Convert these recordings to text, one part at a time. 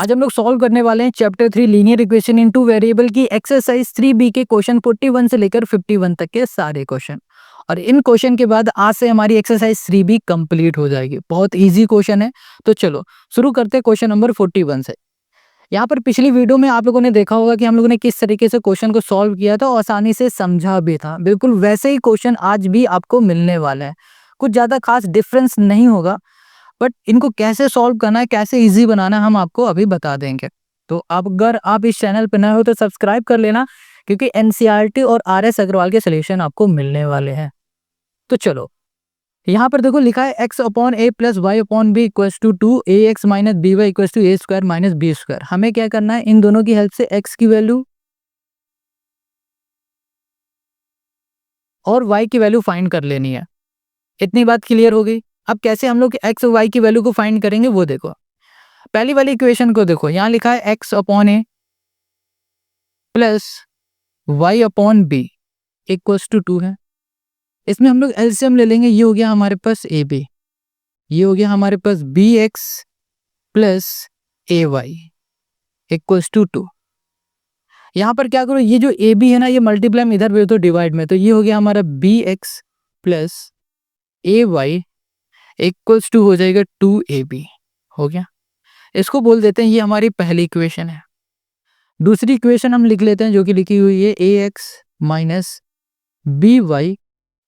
आज हम लोग सॉल्व करने वाले हैं chapter 3 linear equation in two variable की एक्सरसाइज 3B के क्वेश्चन 41 से लेकर 51 तक के सारे क्वेश्चन। और इन क्वेश्चन के बाद आज से हमारी एक्सरसाइज 3B कंप्लीट हो जाएगी। बहुत इजी क्वेश्चन है, तो चलो शुरू करते हैं क्वेश्चन नंबर 41 से। यहाँ पर पिछली वीडियो में आप लोगों ने देखा होगा कि हम लोगों ने किस तरीके से क्वेश्चन को सॉल्व किया था और आसानी से समझा भी था। बिल्कुल वैसे ही क्वेश्चन आज भी आपको मिलने वाला है। कुछ ज़्यादा खास डिफरेंस नहीं होगा, बट इनको कैसे सॉल्व करना है, कैसे इजी बनाना है, हम आपको अभी बता देंगे। तो अगर आप इस चैनल पर नए हो तो सब्सक्राइब कर लेना, क्योंकि एनसीईआरटी और आरएस अग्रवाल के सॉल्यूशन आपको मिलने वाले हैं। तो चलो यहाँ पर देखो लिखा है x upon A plus Y upon B equals to 2ax minus B Y equals to A square minus B square. हमें क्या करना है, इन दोनों की हेल्प से x की वैल्यू और y की वैल्यू फाइंड कर लेनी है। इतनी बात क्लियर हो गई। अब कैसे हम लोग x और y की वैल्यू को फाइंड करेंगे वो देखो। पहली वाली इक्वेशन को देखो, यहाँ लिखा है x upon A plus Y upon B equals to 2 है। इसमें हम लोग एलसीएम ले लेंगे। ये हो गया हमारे पास ए बी, ये हो गया हमारे पास b x plus A Y equals to 2। यहाँ पर क्या करो, ये जो ए बी है ना, ये मल्टीप्लाई में इधर भी तो डिवाइड में, तो ये हो गया हमारा B x plus A Y equals to हो जाएगा 2ab। हो गया, इसको बोल देते हैं ये हमारी पहली इक्वेशन है। दूसरी इक्वेशन हम लिख लेते हैं जो कि लिखी हुई है a x minus B Y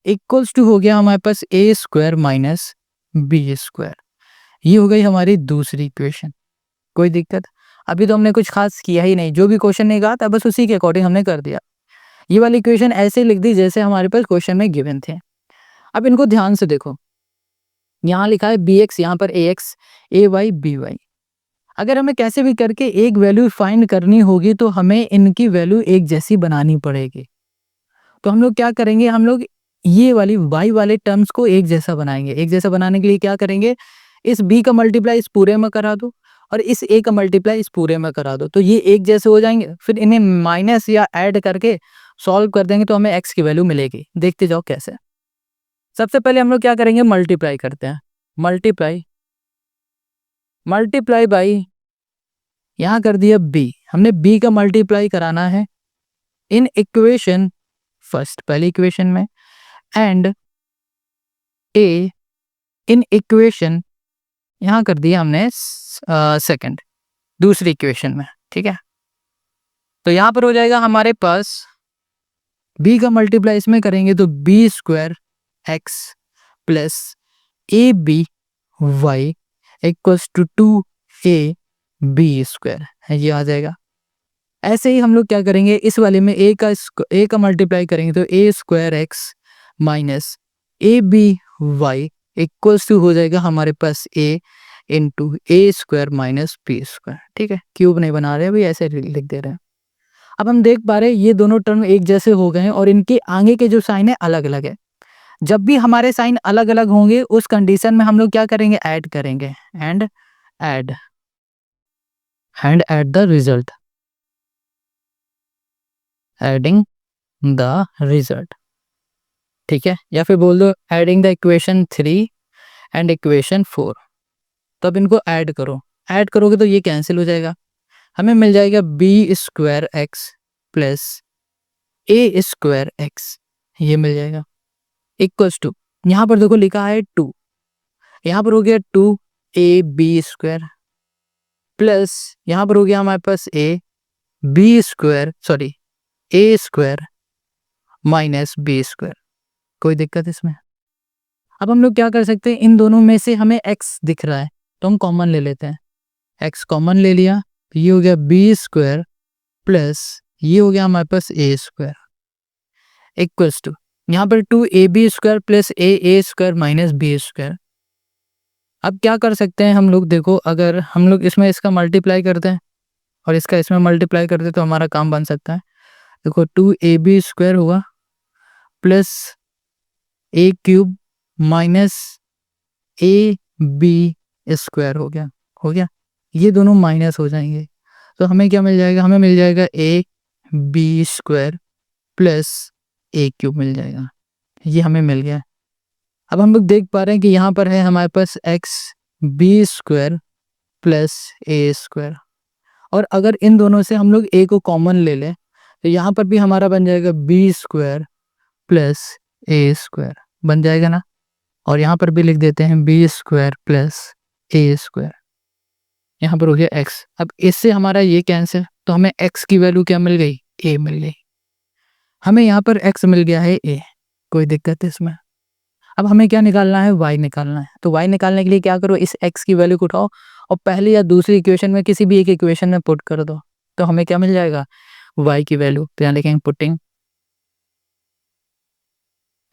equals to हो गया हमारे पास a square minus B square. ये हो गई हमारी दूसरी इक्वेशन। कोई दिक्कत? अभी तो हमने कुछ खास किया ही नहीं, जो भी क्वेश्चन ने कहा था बस उसी के अकॉर्डिंग हमने कर दिया। ये वाली इक्वेशन ऐसे लिख दी जैसे हमारे पास क्वेश्चन में गिवन थे। अब इनको ध्यान से देखो, यहाँ लिखा है बी एक्स, यहाँ पर ए एक्स, ए वाई बी वाई। अगर हमें कैसे भी करके एक वैल्यू फाइंड करनी होगी तो हमें इनकी वैल्यू एक जैसी बनानी पड़ेगी। तो हम लोग क्या करेंगे, हम लोग ये वाली y वाले टर्म्स को एक जैसा बनाएंगे। एक जैसा बनाने के लिए क्या करेंगे, इस b का मल्टीप्लाई इस पूरे में करा दो और इस a का मल्टीप्लाई इस पूरे में करा दो, तो ये एक जैसे हो जाएंगे। फिर इन्हें माइनस या ऐड करके सॉल्व कर देंगे तो हमें x की वैल्यू मिलेगी। देखते जाओ कैसे। सबसे पहले हम लोग क्या करेंगे, मल्टीप्लाई करते हैं। मल्टीप्लाई बाई, यहाँ कर दिया b, हमने b का मल्टीप्लाई कराना है इन इक्वेशन फर्स्ट, पहली इक्वेशन में, एंड a इन इक्वेशन, यहाँ कर दिया हमने सेकंड, दूसरी इक्वेशन में। ठीक है, तो यहाँ पर हो जाएगा हमारे पास b का मल्टीप्लाई इसमें करेंगे तो B square x plus A B Y equals to 2ab square, ये आ जाएगा। ऐसे ही हम लोग क्या करेंगे, इस वाले में a का मल्टीप्लाई करेंगे तो a square x minus A B Y equals to हो जाएगा हमारे पास a into a square minus B square. ठीक है, क्यूब नहीं बना रहे अभी, ऐसे लिख दे रहे हैं। अब हम देख पा रहे हैं ये दोनों टर्म एक जैसे हो गए हैं और इनके आगे के जो साइन है अलग अलग है। जब भी हमारे साइन अलग अलग होंगे उस कंडीशन में हम लोग क्या करेंगे, ऐड करेंगे, and add the result, adding the result. ठीक है, या फिर बोल दो adding the equation 3 and equation 4। तो अब इनको ऐड करो, ऐड करोगे तो ये कैंसिल हो जाएगा। हमें मिल जाएगा B square x plus a square x, ये मिल जाएगा इक्वल्स टू, यहाँ पर देखो लिखा है 2, यहाँ पर हो गया 2ab स्क्वायर प्लस यहाँ पर हो गया हमारे पास a square minus B square. कोई दिक्कत इसमें? अब हम लोग क्या कर सकते हैं, इन दोनों में से हमें x दिख रहा है तो हम कॉमन ले लेते हैं। x कॉमन ले लिया, ये हो गया बी स्क्वायर प्लस ये हो गया हमारे पास ए स्क्वायर इक्वल्स टू, यहाँ पर 2ab square plus a square minus B square. अब क्या कर सकते हैं हम लोग, देखो अगर हम लोग इसमें इसका मल्टीप्लाई करते हैं और इसका इसमें मल्टीप्लाई करते हैं तो हमारा काम बन सकता है। देखो 2ab स्क्वायर हुआ plus A cube minus A B square हो गया, ये दोनों माइनस हो जाएंगे तो हमें क्या मिल जाएगा, हमें मिल जाएगा A B square plus A cube मिल जाएगा, ये हमें मिल गया। अब हम लोग देख पा रहे हैं कि यहाँ पर है हमारे पास x B square plus a square, और अगर इन दोनों से हम लोग a को कॉमन ले लें तो यहाँ पर भी हमारा बन जाएगा b square plus a square बन जाएगा ना। और यहाँ पर भी लिख देते हैं b square plus a square, यहाँ पर हो गया x। अब इससे हमारा ये कैंसिल, तो हमें x की वैल्यू क्या मिल गई, a मिल गई। हमें यहाँ पर x मिल गया है a, कोई दिक्कत है इसमें। अब हमें क्या निकालना है, y निकालना है। तो y निकालने के लिए क्या करो, इस x की वैल्यू को उठाओ और पहली या दूसरी इक्वेशन में किसी भी एक इक्वेशन में पुट कर दो, तो हमें क्या मिल जाएगा, y की वैल्यू। तो यहाँ लिखेंगे putting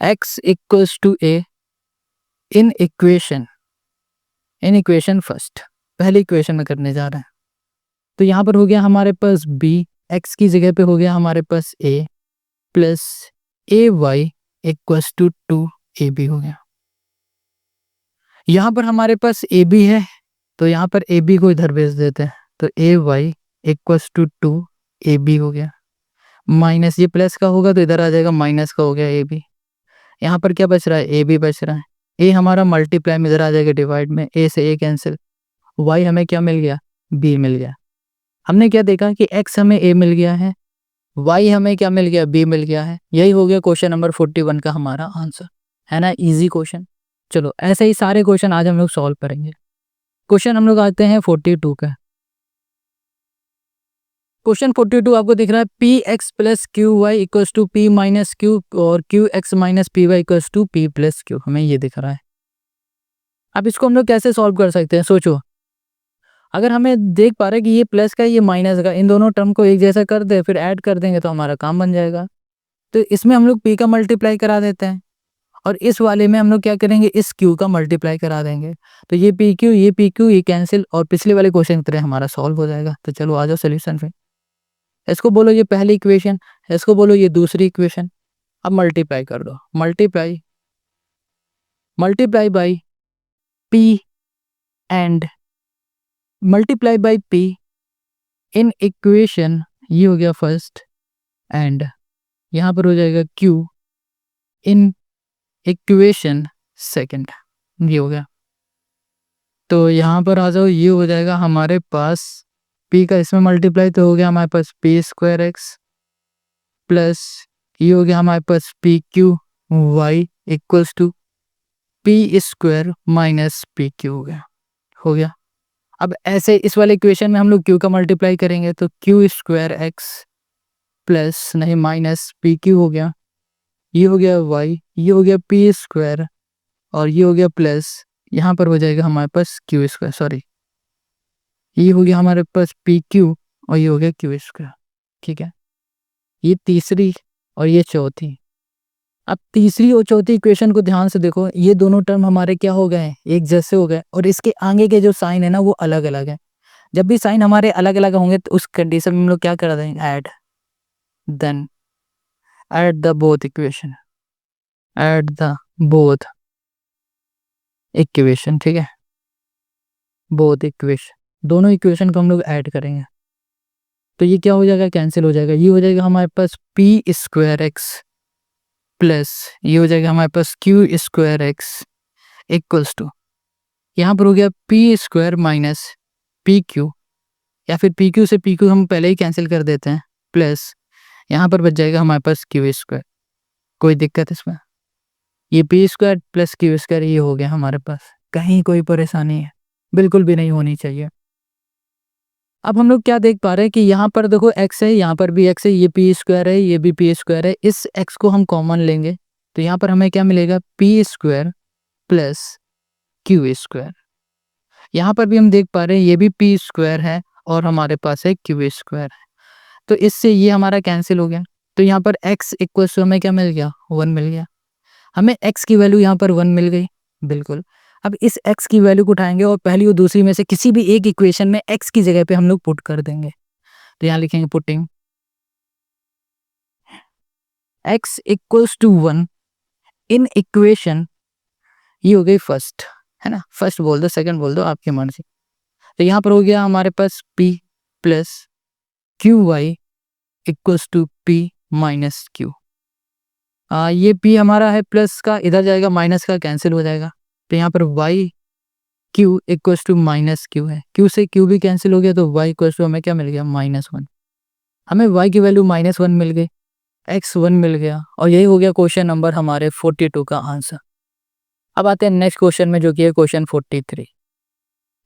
x equals to a in equation first, पहली इक्वेशन में करने जा रहे हैं। तो यहाँ पर हो गया हमारे पास b, x की जगह पे हो गया हमारे पास a plus A Y equals to 2ab हो गया। यहाँ पर हमारे पास ab है, तो यहाँ पर ab को इधर भेज देते हैं, तो ए वाई इक्वल्स टू 2ab हो गया। माइनस ये प्लस का होगा तो इधर आ जाएगा माइनस का हो गया ab। यहाँ पर क्या बच रहा है, ab बच रहा है। a हमारा मल्टीप्लाई में इधर आ जाएगा डिवाइड में, a से a कैंसिल। y हमें क्या मिल गया, b मिल गया। हमने क्या देखा कि x हमें a मिल गया है, y हमें क्या मिल गया, b मिल गया है। यही हो गया क्वेश्चन नंबर 41 का हमारा आंसर, है ना, इजी क्वेश्चन। चलो ऐसे ही सारे क्वेश्चन आज हम लोग सॉल्व करेंगे। क्वेश्चन हम लोग आते हैं 42 का। क्वेश्चन 42 आपको दिख रहा है p x plus Q Y equals to p minus q और q x minus p y equals to p plus q, हमें ये दिख रहा है। अब इसको हम लोग कैसे सॉल्व कर सकते हैं, सोचो। अगर हमें देख पा रहे हैं कि ये प्लस का ये माइनस का, इन दोनों टर्म को एक जैसा कर दे फिर ऐड कर देंगे तो हमारा काम बन जाएगा। तो इसमें हम लोग p का मल्टीप्लाई करा देते हैं और इस वाले में हम लोग क्या करेंगे, इस q का मल्टीप्लाई करा देंगे। तो ये पी क्यू ये कैंसिल और पिछले वाले क्वेश्चन की तरह हमारा सॉल्व हो जाएगा। तो चलो आ जाओ सोल्यूशन पे। इसको बोलो ये पहली इक्वेशन, इसको बोलो ये दूसरी इक्वेशन। अब मल्टीप्लाई कर दो, multiply by p and multiply by p in equation, ये हो गया फर्स्ट, एंड यहाँ पर हो जाएगा q इन इक्वेशन सेकंड, ये हो गया। तो यहाँ पर आ जाओ, ये हो जाएगा हमारे पास p का इसमें मल्टीप्लाई तो हो गया हमारे पास p स्क्वायर एक्स प्लस ये हो गया हमारे पास p q Y equals to p square minus p q हो गया। अब ऐसे इस वाले इक्वेशन में हम लोग q का मल्टीप्लाई करेंगे तो क्यू स्क्वायर एक्स प्लस नहीं माइनस पी क्यू हो गया, ये हो गया y, ये हो गया पी स्क्वायर और ये हो गया प्लस, यहाँ पर हो जाएगा हमारे पास क्यू स्क्वायर, सॉरी ये हो गया हमारे पास पी क्यू और ये हो गया क्यू स्क्वायर। ठीक है, ये तीसरी और ये चौथी। अब तीसरी और चौथी इक्वेशन को ध्यान से देखो, ये दोनों टर्म हमारे क्या हो गए, एक जैसे हो गए और इसके आगे के जो साइन है ना वो अलग अलग है। जब भी साइन हमारे अलग अलग होंगे तो उस कंडीशन में हम लोग क्या कर देंगे, add, then add the both equation, add the both equation. ठीक है, बोथ इक्वेशन, दोनों इक्वेशन को हम लोग ऐड करेंगे तो ये क्या हो जाएगा, कैंसिल हो जाएगा। ये हो जाएगा हमारे पास पी स्क्वायर एक्स प्लस ये हो जाएगा हमारे पास q square x equals to, यहाँ पर हो गया p square minus p q, या फिर पी क्यू से पी क्यू हम पहले ही कैंसिल कर देते हैं, प्लस यहाँ पर बच जाएगा हमारे पास क्यू स्क्वायर। कोई दिक्कत इसमें, ये P square plus Q square ये हो गया हमारे पास, कहीं कोई परेशानी है, बिल्कुल भी नहीं होनी चाहिए। अब हम लोग क्या देख पा रहे हैं कि यहाँ पर देखो x है, यहाँ पर भी x है, ये पी स्क्वायर है, ये भी पी स्क्वायर है। इस x को हम कॉमन लेंगे तो यहाँ पर हमें क्या मिलेगा, P square plus Q square. यहाँ पर भी हम देख पा रहे हैं ये भी पी स्क्वायर है और हमारे पास है क्यू स्क्वायर है, तो इससे ये हमारा कैंसिल हो गया। तो यहाँ पर x इक्वल टू हमें क्या मिल गया, 1 मिल गया। हमें x की वैल्यू यहाँ पर 1 मिल गई, बिल्कुल। अब इस x की वैल्यू को उठाएंगे और पहली और दूसरी में से किसी भी एक इक्वेशन में x की जगह पे हम लोग पुट कर देंगे। तो यहाँ लिखेंगे putting x equals to 1 in equation, ये हो गई फर्स्ट, है ना, फर्स्ट बोल दो सेकंड बोल दो आपकी मर्जी। तो यहाँ पर हो गया हमारे पास p plus Q Y equals to p minus Q. ये p हमारा है प्लस का, इधर जाएगा माइनस का, कैंसिल हो जाएगा। तो यहाँ पर y q equals to minus Q है, q से q भी कैंसिल हो गया तो y इक्वल्स टू हमें क्या मिल गया -1। हमें y की वैल्यू -1 मिल गई, x1 मिल गया और यही हो गया क्वेश्चन नंबर हमारे 42 का आंसर। अब आते हैं नेक्स्ट क्वेश्चन में जो कि है क्वेश्चन 43।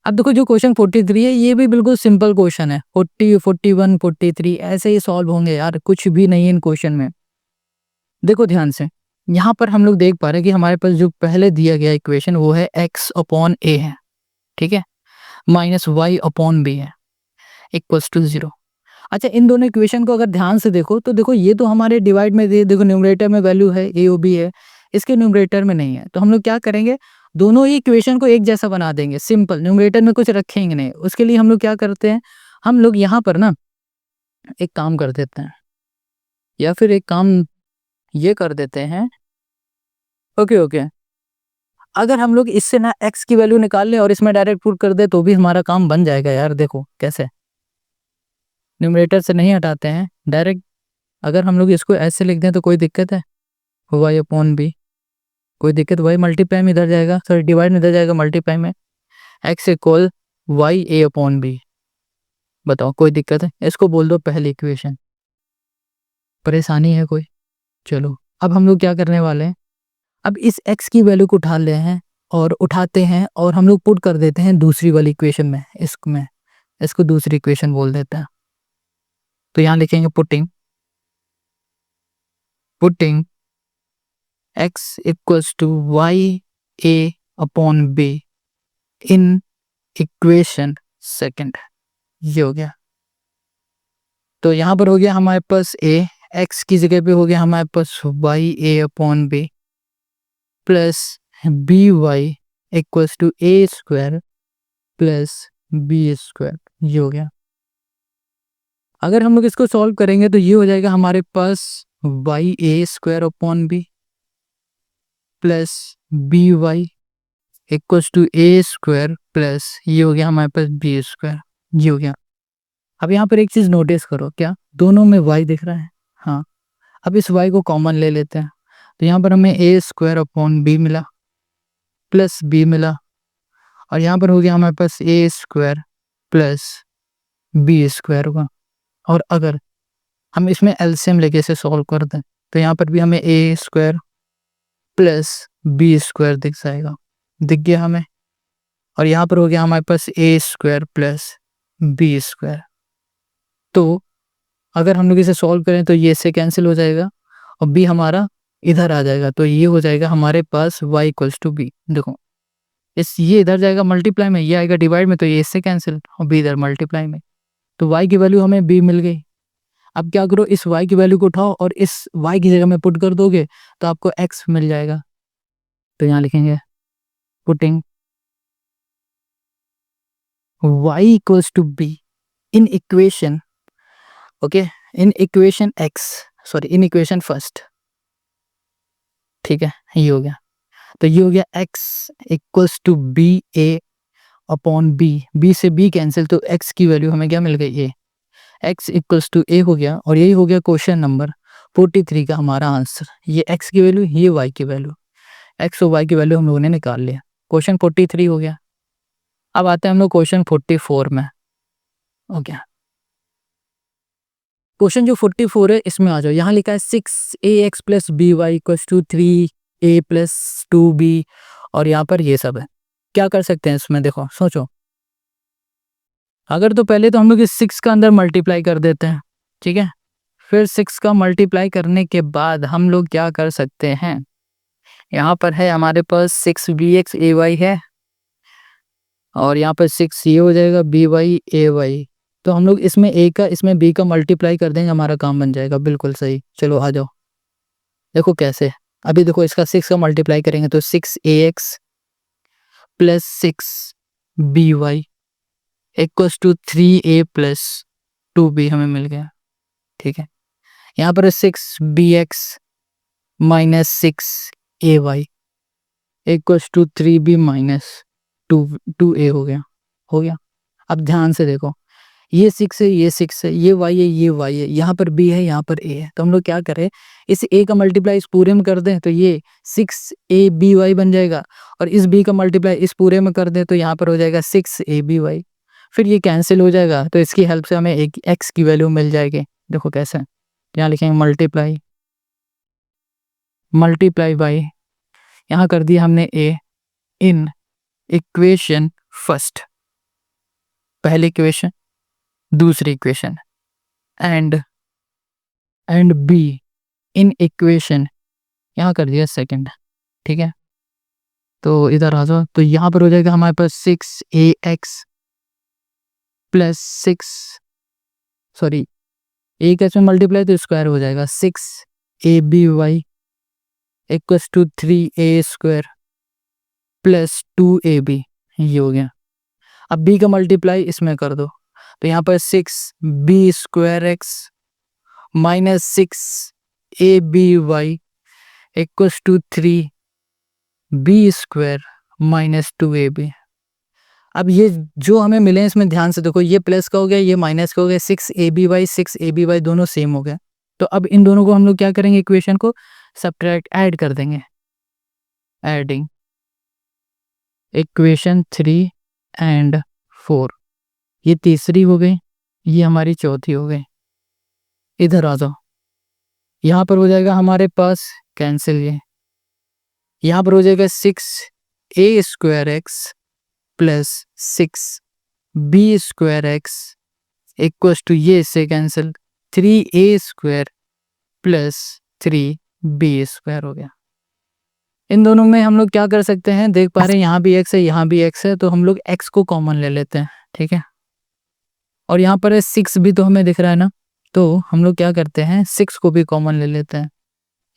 अब देखो जो क्वेश्चन 43 है ये भी बिल्कुल सिंपल क्वेश्चन है, 40, 41, 43 ऐसे ही सॉल्व होंगे यार, कुछ भी नहीं है इन क्वेश्चन में। देखो ध्यान से, यहाँ पर हम लोग देख पा रहे हैं कि हमारे पास जो पहले दिया गया इक्वेशन वो है x अपॉन a है, ठीक है, माइनस y अपॉन b है, इक्वल्स टू 0। अच्छा, इन दोनों इक्वेशन को अगर ध्यान से देखो तो देखो ये तो हमारे डिवाइड में दे, देखो न्यूमरेटर में वैल्यू है a और b है, इसके न्यूमरेटर में नहीं है, तो हम लोग क्या करेंगे, दोनों ही इक्वेशन को एक जैसा बना देंगे, सिंपल, न्यूमरेटर में कुछ रखेंगे नहीं। उसके लिए हम लोग क्या करते हैं, हम लोग यहाँ पर ना एक काम कर देते हैं, या फिर एक काम ये कर देते हैं, ओके, अगर हम लोग इससे ना x की वैल्यू निकाल लें और इसमें डायरेक्ट पुट कर दे तो भी हमारा काम बन जाएगा यार। देखो कैसे, न्यूमरेटर से नहीं हटाते हैं, डायरेक्ट अगर हम लोग इसको ऐसे लिख दें तो कोई दिक्कत है, y अपॉन बी, कोई दिक्कत, y मल्टीप्लाई में इधर जाएगा, सॉरी डिवाइड में इधर जाएगा, मल्टीप्लाई में x इक्वल वाई ए अपॉन बी। बताओ कोई दिक्कत है, इसको बोल दो पहली इक्वेशन, परेशानी है कोई? चलो अब हम लोग क्या करने वाले हैं, अब इस x की वैल्यू को उठा ले हैं और उठाते हैं और हम लोग पुट कर देते हैं दूसरी वाली इक्वेशन में, इसमें इसको दूसरी इक्वेशन बोल देते हैं। तो यहाँ लिखेंगे putting x equals to Y A upon B in equation second, ये हो गया। तो यहाँ पर हो गया हमारे पास a, x की जगह पे हो गया हमारे पास y A upon B plus B Y equals to A square plus B square, ये हो गया। अगर हम लोग इसको सॉल्व करेंगे तो ये हो जाएगा हमारे पास y a square upon B plus B Y equals to A square plus ये हो गया हमारे पास बी स्क्वायर, ये हो गया। अब यहाँ पर एक चीज़ नोटिस करो, क्या दोनों में y दिख रहा है? हाँ, अब इस y को कॉमन ले लेते हैं, तो यहाँ पर हमें ए स्क्वायर अपॉन बी मिला प्लस बी मिला और यहाँ पर हो गया हमारे पास a square plus B square होगा। और अगर हम इसमें एलसीएम लेके इसे सॉल्व कर दें तो यहाँ पर भी हमें ए स्क्वायर प्लस बी स्क्वायर दिख जाएगा, दिख गया हमें। और यहाँ पर हो गया हमारे पास a square plus B square. तो अगर हम लोग इसे सॉल्व करें तो ये इससे कैंसिल हो जाएगा और b हमारा इधर आ जाएगा, तो ये हो जाएगा हमारे पास y इक्वल्स टू बी। देखो इस ये इधर जाएगा मल्टीप्लाई में, ये आएगा डिवाइड में, तो ये इससे कैंसिल और b इधर मल्टीप्लाई में, तो y की वैल्यू हमें b मिल गई। अब क्या करो, इस y की वैल्यू को उठाओ और इस y की जगह में पुट कर दोगे तो आपको x मिल जाएगा। तो यहाँ लिखेंगे putting y equals to b in equation, okay, in equation x, sorry in equation first, ठीक है, ये हो गया। तो ये हो गया x equals to B A upon B, B से b कैंसिल, तो x की वैल्यू हमें क्या मिल गई, a, x equals to a हो गया। और यही हो गया क्वेश्चन नंबर 43 का हमारा आंसर। ये x की वैल्यू, ये y की वैल्यू, x और y की वैल्यू हम लोगों ने निकाल लिया, क्वेश्चन 43 हो गया। अब आते हैं हम लोग क्वेश्चन 44 में, ओके। क्वेश्चन जो 44 है इसमें आ जाओ, यहाँ लिखा है 6ax plus B Y equals to 3a plus 2b और यहाँ पर ये सब है। क्या कर सकते हैं इसमें, देखो सोचो, अगर तो पहले तो हम लोग इस 6 का अंदर मल्टीप्लाई कर देते हैं, ठीक है, फिर 6 का मल्टीप्लाई करने के बाद हम लोग क्या कर सकते हैं, यहाँ पर है हमारे पास 6bx ay है और यहाँ पर 6 ये हो जाएगा by ay, तो हम लोग इसमें a का इसमें b का मल्टीप्लाई कर देंगे, हमारा काम बन जाएगा। बिल्कुल सही, चलो आ जाओ, देखो कैसे। अभी देखो इसका 6 का मल्टीप्लाई करेंगे तो 6ax plus 6by equals to 3a plus 2b हमें मिल गया, ठीक है। यहाँ पर 6bx minus 6ay equals to 3b minus 2a हो गया। अब ध्यान से देखो, ये 6 है, ये 6 है, ये y है, ये y है, यहाँ पर b है, यहाँ पर a है। तो हम लोग क्या करें, इस a का मल्टीप्लाई इस पूरे में कर दें तो ये 6aby बन जाएगा, और इस b का मल्टीप्लाई इस पूरे में कर दें तो यहाँ पर हो जाएगा 6aby। फिर ये कैंसिल हो जाएगा, तो इसकी हेल्प से हमें एक x की वैल्यू मिल जाएगी। देखो कैसे, यहाँ लिखेंगे मल्टीप्लाई बाई, यहाँ कर दिया हमने a इन इक्वेशन फर्स्ट, पहली इक्वेशन, दूसरी equation, and b in equation, यहाँ कर दिया सेकंड। ठीक है, तो इधर आ जाओ, तो यहाँ पर हो जाएगा हमारे पास 6ax प्लस 6, सॉरी a का इसमें मल्टीप्लाई तो स्क्वायर हो जाएगा 6aby equals to 3a² plus 2ab, ये हो गया। अब b का मल्टीप्लाई इसमें कर दो, तो यहाँ पर 6b² minus 6aby equals to 3b² minus 2ab। अब ये जो हमें मिले हैं इसमें ध्यान से देखो, ये प्लस का हो गया, ये माइनस का हो गया, 6aby दोनों सेम हो गया। तो अब इन दोनों को हम लोग क्या करेंगे, इक्वेशन को सब्ट्रैक्ट ऐड कर देंगे। एडिंग इक्वेशन 3 एंड 4, ये तीसरी हो गई, ये हमारी चौथी हो गई। इधर आ जाओ, यहाँ पर हो जाएगा हमारे पास कैंसिल, ये यहाँ पर हो जाएगा 6a² plus 6b² equals to, ये इससे कैंसिल 3a² प्लस 3b² हो गया। इन दोनों में हम लोग क्या कर सकते हैं, देख पा रहे हैं यहाँ भी x है, यहाँ भी x है, तो हम लोग x को कॉमन ले लेते हैं। ठीक है, और यहाँ पर 6 भी तो हमें दिख रहा है ना, तो हम लोग क्या करते हैं, 6 को भी कॉमन ले लेते हैं।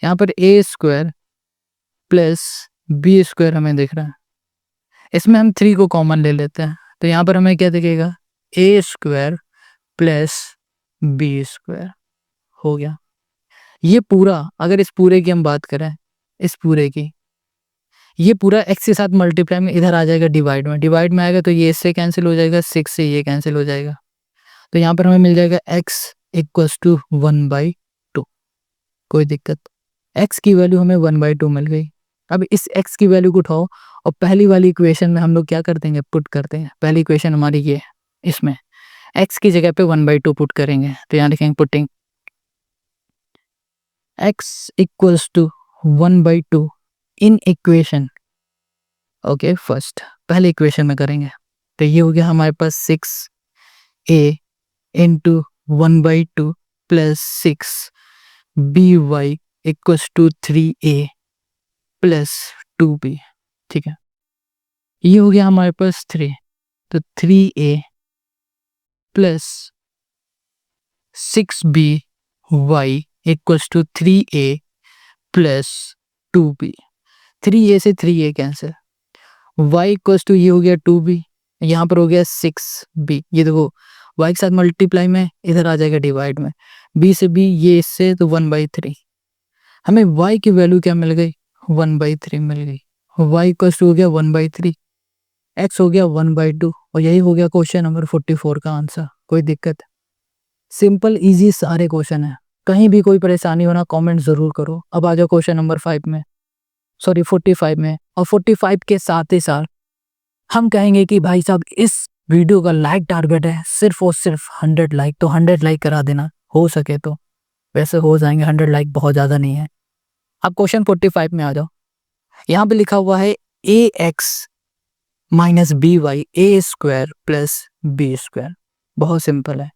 यहाँ पर a² प्लस b² हमें दिख रहा है, इसमें हम 3 को कॉमन ले लेते हैं, तो यहाँ पर हमें क्या दिखेगा, a² प्लस b² हो गया। ये पूरा, अगर इस पूरे की हम बात करें, इस पूरे की, ये पूरा x के साथ मल्टीप्लाई में इधर आ जाएगा डिवाइड में आएगा, तो ये इससे कैंसिल हो जाएगा, 6 से ये कैंसिल हो जाएगा, तो यहाँ पर हमें मिल जाएगा x इक्वल्स टू 1/2। कोई दिक्कत, x की वैल्यू हमें 1/2 मिल गई। अब इस x की वैल्यू को उठाओ और पहली वाली इक्वेशन में हम लोग क्या कर देंगे, पुट कर देंगे। पहली इक्वेशन हमारी ये, इसमें x की जगह पे 1/2 पुट करेंगे, तो यहाँ लिखेंगे putting x equals to 1/2 in equation, okay first पहले इक्वेशन में करेंगे, तो ये हो गया हमारे पास 6a into 1/2 plus 6by equals to 3a plus 2b। ठीक है, ये हो गया हमारे पास 3, तो 3a plus 6by equals to 3a plus 2b। 3a से 3a cancel, y equals to, ये हो गया 2b, यहाँ पर हो गया 6b, ये देखो y के साथ मल्टीप्लाई में इधर आ जाएगा डिवाइड में, b से b, ये इससे, तो 1/3। हमें y की वैल्यू क्या मिल गई, 1/3 मिल गई। y इक्वल्स टू हो गया 1/3, x हो गया 1/2, और यही हो गया क्वेश्चन नंबर 44 का आंसर। कोई दिक्कत, सिंपल इजी सारे क्वेश्चन है, कहीं भी कोई परेशानी होना कमेंट जरूर करो। अब आ जाओ क्वेश्चन नंबर 5 में, सॉरी 45 में, और 45 के साथ ही साथ हम कहेंगे कि भाई साहब इस वीडियो का लाइक टारगेट है सिर्फ और सिर्फ 100 लाइक, तो 100 लाइक करा देना हो सके तो, वैसे हो जाएंगे 100 लाइक, बहुत ज़्यादा नहीं है। अब क्वेश्चन 45 में आ जाओ, यहाँ पे लिखा हुआ है ax minus by a² plus b², बहुत सिंपल है।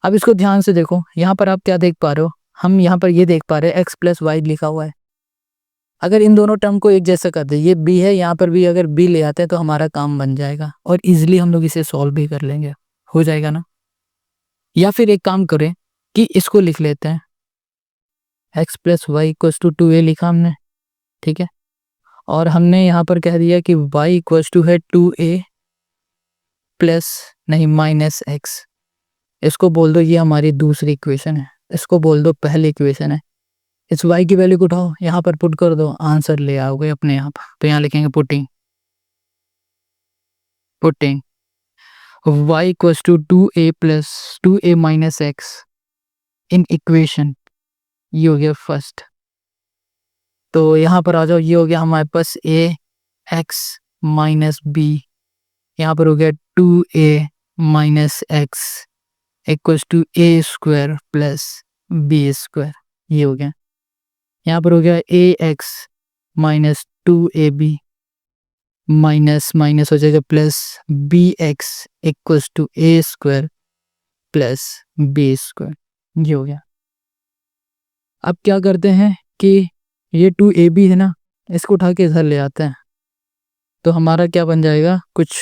अब इसको ध्यान से देखो, यहाँ पर आप क्या देख पा रहे हो, हम यहाँ पर ये देख पा रहे हैं x प्लस वाई लिखा हुआ है। अगर इन दोनों टर्म को एक जैसा कर दे, ये b है, यहाँ पर भी अगर b ले आते हैं तो हमारा काम बन जाएगा, और इजीली हम लोग इसे सॉल्व भी कर लेंगे, हो जाएगा ना। या फिर एक काम करें कि इसको लिख लेते हैं, x plus Y equals to 2a लिखा हमने, ठीक है, और हमने यहाँ पर कह दिया कि y इक्वल्स टू है 2a प्लस नहीं माइनस x। इसको बोल दो ये हमारी दूसरी इक्वेशन है, इसको बोल दो पहली इक्वेशन है। इस y की वैल्यू को उठाओ, यहाँ पर पुट कर दो, आंसर ले आओगे अपने आप। तो यहाँ लिखेंगे putting y equals to 2a plus 2a minus X in equation, ये हो गया फर्स्ट। तो यहाँ पर आ जाओ, ये हो गया हमारे पास a x माइनस बी, यहाँ पर हो गया 2a minus X equals to a square plus b square, ये हो गया। यहाँ पर हो गया ax minus 2ab minus minus हो जाएगा plus bx equals to a square plus b square, ये हो गया। अब क्या करते हैं कि ये 2ab है ना, इसको उठा के इधर ले आते हैं, तो हमारा क्या बन जाएगा, कुछ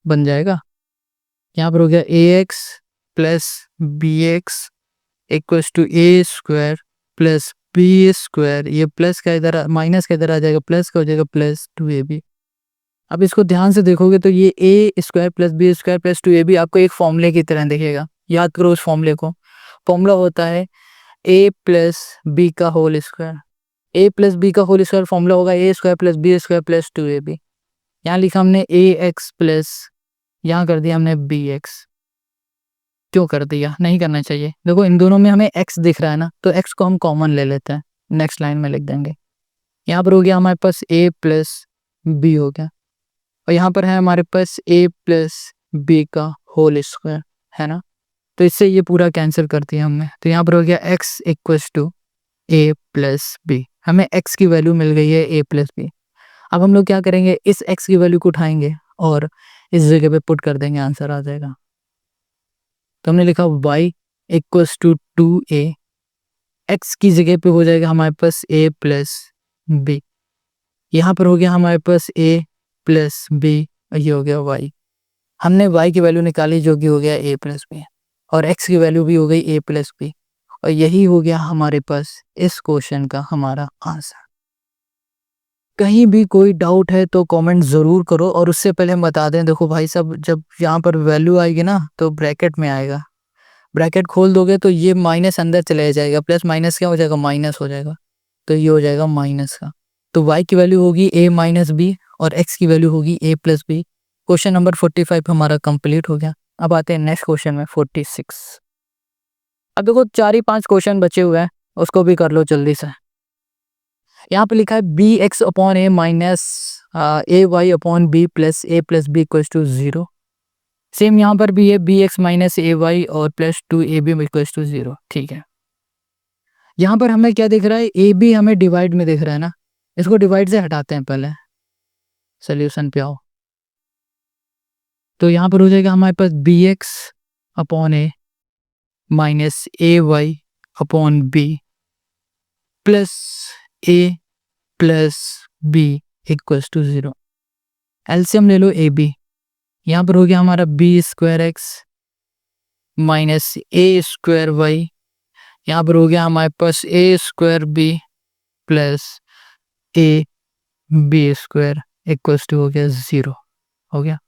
बन जाएगा। यहाँ पर हो गया ax plus bx equals to a square plus b square, ये प्लस का इधर माइनस का इधर आ जाएगा, प्लस का हो जाएगा प्लस 2ab। अब इसको ध्यान से देखोगे तो ये a square plus b square plus 2ab आपको एक फॉर्मूले की तरह दिखेगा। याद करो उस फॉर्मूले को। फॉर्मूला होता है a प्लस b का whole square. a plus b का होल स्क्वायर फॉर्मूला होगा a square plus b square plus 2ab। यहाँ लिखा हमने ax प्लस, यहाँ कर दिया हमने bx। क्यों कर दिया, नहीं करना चाहिए। देखो इन दोनों में हमें x दिख रहा है ना, तो x को हम कॉमन ले लेते हैं, नेक्स्ट लाइन में लिख देंगे। यहाँ पर हो गया हमारे पास a प्लस b हो गया, और यहाँ पर है हमारे पास a प्लस b का होल स्क्वायर, है ना। तो इससे ये पूरा कैंसिल कर दिया हमने, तो यहाँ पर हो गया x equals to a plus b। हमें x की वैल्यू मिल गई है a प्लस b। अब हम लोग क्या करेंगे, इस x की वैल्यू को उठाएंगे और इस जगह पे पुट कर देंगे, आंसर आ जाएगा। तो हमने लिखा y equals to 2a, x की जगह पे हो जाएगा हमारे पास a प्लस b। यहाँ पर हो गया हमारे पास a प्लस b, ये हो गया y। हमने y की वैल्यू निकाली जो कि हो गया a प्लस b, और x की वैल्यू भी हो गई a प्लस b, और यही हो गया हमारे पास इस क्वेश्चन का हमारा आंसर। कहीं भी कोई डाउट है तो कमेंट ज़रूर करो, और उससे पहले हम बता दें, देखो भाई साहब, जब यहाँ पर वैल्यू आएगी ना तो ब्रैकेट में आएगा, ब्रैकेट खोल दोगे तो ये माइनस अंदर चले जाएगा, प्लस माइनस क्या हो जाएगा, माइनस हो जाएगा, तो ये हो जाएगा माइनस का। तो y की वैल्यू होगी a माइनस बी और x की वैल्यू होगी a plus B. Question number 45 हमारा कंप्लीट हो गया। अब आते हैं नेक्स्ट क्वेश्चन में 46। अब देखो 4 ही 5 क्वेश्चन बचे हुए हैं, उसको भी कर लो जल्दी से। यहाँ पे लिखा है B x upon A minus A Y upon B plus B equals to 0। Same यहाँ पर भी है बी एक्स माइनस ए वाई और प्लस 2ab इक्वल्स टू 0। ठीक है, यहाँ पर हमें क्या दिख रहा है, ए बी हमें डिवाइड में दिख रहा है ना, इसको डिवाइड से हटाते हैं पहले, सोल्यूशन पे आओ। तो यहाँ पर हो जाएगा हमारे पास b x upon A minus A Y upon B plus a plus B equals to 0। LCM ले लो ए बी, यहाँ पर हो गया हमारा b square x minus a square y, यहाँ पर हो गया हमारे पास a square b plus A B square equals to हो गया 0। हो गया।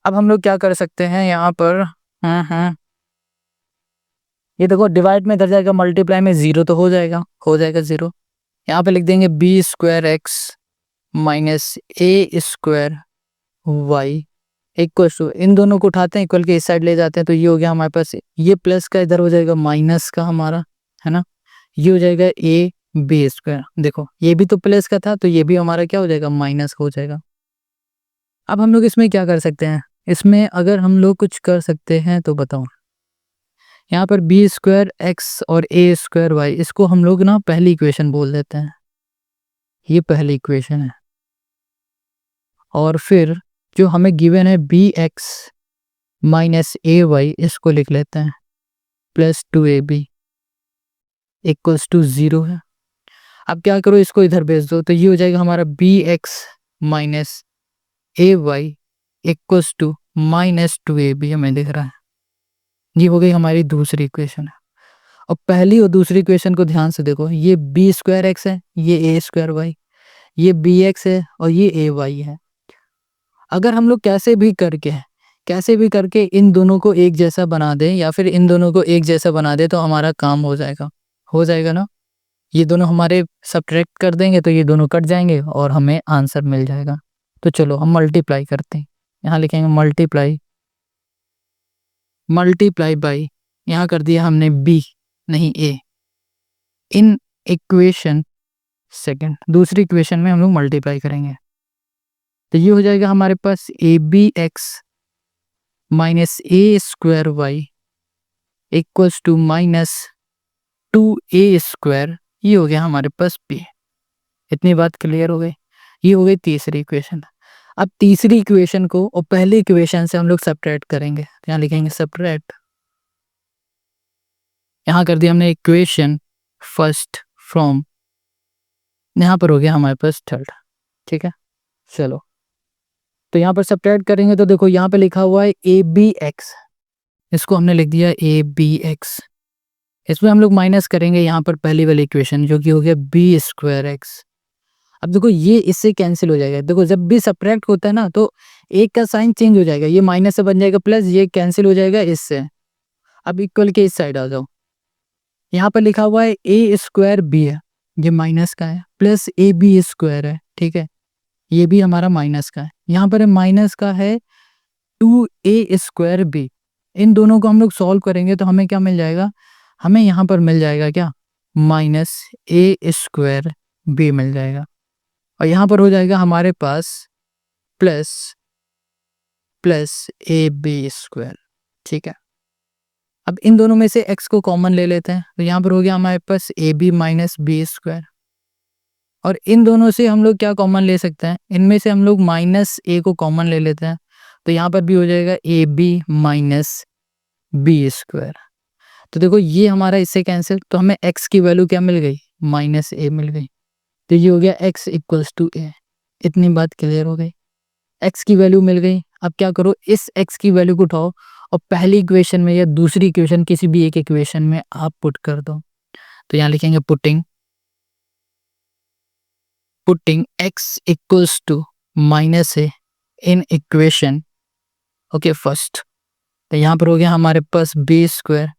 अब हम लोग क्या कर सकते हैं यहाँ पर, ये देखो डिवाइड में इधर जाएगा, मल्टीप्लाई में 0 तो हो जाएगा 0। यहाँ पे लिख देंगे b square x minus a square Y equals to, इन दोनों को उठाते हैं, इक्वल के इस साइड ले जाते हैं, तो ये हो गया हमारे पास, ये प्लस का इधर हो जाएगा माइनस का हमारा, है ना। ये हो जाएगा ए बी स्क्वायर, देखो ये भी तो प्लस का था, तो ये भी हमारा क्या हो जाएगा, माइनस हो जाएगा। अब हम लोग इसमें क्या कर सकते हैं, इसमें अगर हम लोग कुछ कर सकते हैं तो बताओ। यहाँ पर बी स्क्वायर एक्स और ए स्क्वायर वाई, इसको हम लोग ना पहली इक्वेशन बोल देते हैं, ये पहली इक्वेशन है। और फिर जो हमें गिवन है बी एक्स माइनस ए वाई, इसको लिख लेते हैं प्लस 2ab इक्वल्स टू 0 है। अब क्या करो, इसको इधर भेज दो, तो ये हो जाएगा हमारा B x minus A Y equals to minus 2ab, हमें दिख रहा है। ये हो गई हमारी दूसरी इक्वेशन है। और पहली और दूसरी इक्वेशन को ध्यान से देखो, ये बी स्क्वायर एक्स है, ये ए स्क्वायर वाई, ये बी एक्स है और ये ए वाई है। अगर हम लोग कैसे भी करके इन दोनों को एक जैसा बना दें, या फिर इन दोनों को एक जैसा बना दे, तो हमारा काम हो जाएगा ना। ये दोनों हमारे सब्ट्रैक्ट कर देंगे तो ये दोनों कट जाएंगे और हमें आंसर मिल जाएगा। तो चलो हम मल्टीप्लाई करते हैं, यहाँ लिखेंगे मल्टीप्लाई मल्टीप्लाई बाई, यहाँ कर दिया हमने बी नहीं ए, इन इक्वेशन सेकंड, दूसरी इक्वेशन में हम लोग मल्टीप्लाई करेंगे। तो ये हो जाएगा हमारे पास a b x minus a square Y equals to minus 2a square, ये हो गया हमारे पास p। इतनी बात क्लियर हो गई। ये हो गई तीसरी इक्वेशन। अब तीसरी इक्वेशन को और पहली इक्वेशन से हम लोग सब्ट्रैक्ट करेंगे। तो यहाँ लिखेंगे सब्ट्रैक्ट, यहाँ कर दिया हमने इक्वेशन फर्स्ट फ्रॉम, यहाँ पर हो गया हमारे पास थर्ड। ठीक है, चलो तो यहाँ पर सब्ट्रैक्ट करेंगे तो देखो यहाँ पे लिखा हुआ है ए बी एक्स, इसको हमने लिख दिया ए बी एक्स। इसमें हम लोग माइनस करेंगे यहाँ पर पहली वाली इक्वेशन जो कि हो गया बी स्क्वायर एक्स। अब देखो ये इससे कैंसिल हो जाएगा। देखो जब भी सब्ट्रैक्ट होता है ना तो एक का साइन चेंज हो जाएगा, ये माइनस से बन जाएगा प्लस, ये कैंसिल हो जाएगा इससे। अब इक्वल के इस साइड आ जाओ, यहाँ पर लिखा हुआ है ए स्क्वायर बी है, ये माइनस का है, प्लस ए बी स्क्वायर है। ठीक है, ये भी हमारा माइनस का है, यहाँ पर माइनस का है 2a स्क्वायर बी। इन दोनों को हम लोग सॉल्व करेंगे तो हमें क्या मिल जाएगा, हमें यहाँ पर मिल जाएगा क्या, माइनस ए स्क्वायर बी मिल जाएगा। और यहाँ पर हो जाएगा हमारे पास प्लस ए बी स्क्वायर। ठीक है, अब इन दोनों में से x को कॉमन ले लेते हैं, तो यहाँ पर हो गया हमारे पास a B minus B square. और इन दोनों से हम लोग क्या कॉमन ले सकते हैं, इनमें से हम लोग माइनस ए को कॉमन ले लेते हैं, तो यहाँ पर भी हो जाएगा A B minus B square. तो देखो ये हमारा इससे कैंसिल, तो हमें x की वैल्यू क्या मिल गई, माइनस ए मिल गई। तो ये हो गया x इक्वल्स टू ए। इतनी बात क्लियर हो गई, x की वैल्यू मिल गई। अब क्या करो, इस x की वैल्यू को उठाओ और पहली इक्वेशन में या दूसरी इक्वेशन किसी भी एक इक्वेशन में आप पुट कर दो। तो यहाँ लिखेंगे putting x equals to minus a in equation okay first. तो यहाँ पर हो गया हमारे पास बी स्क्वायर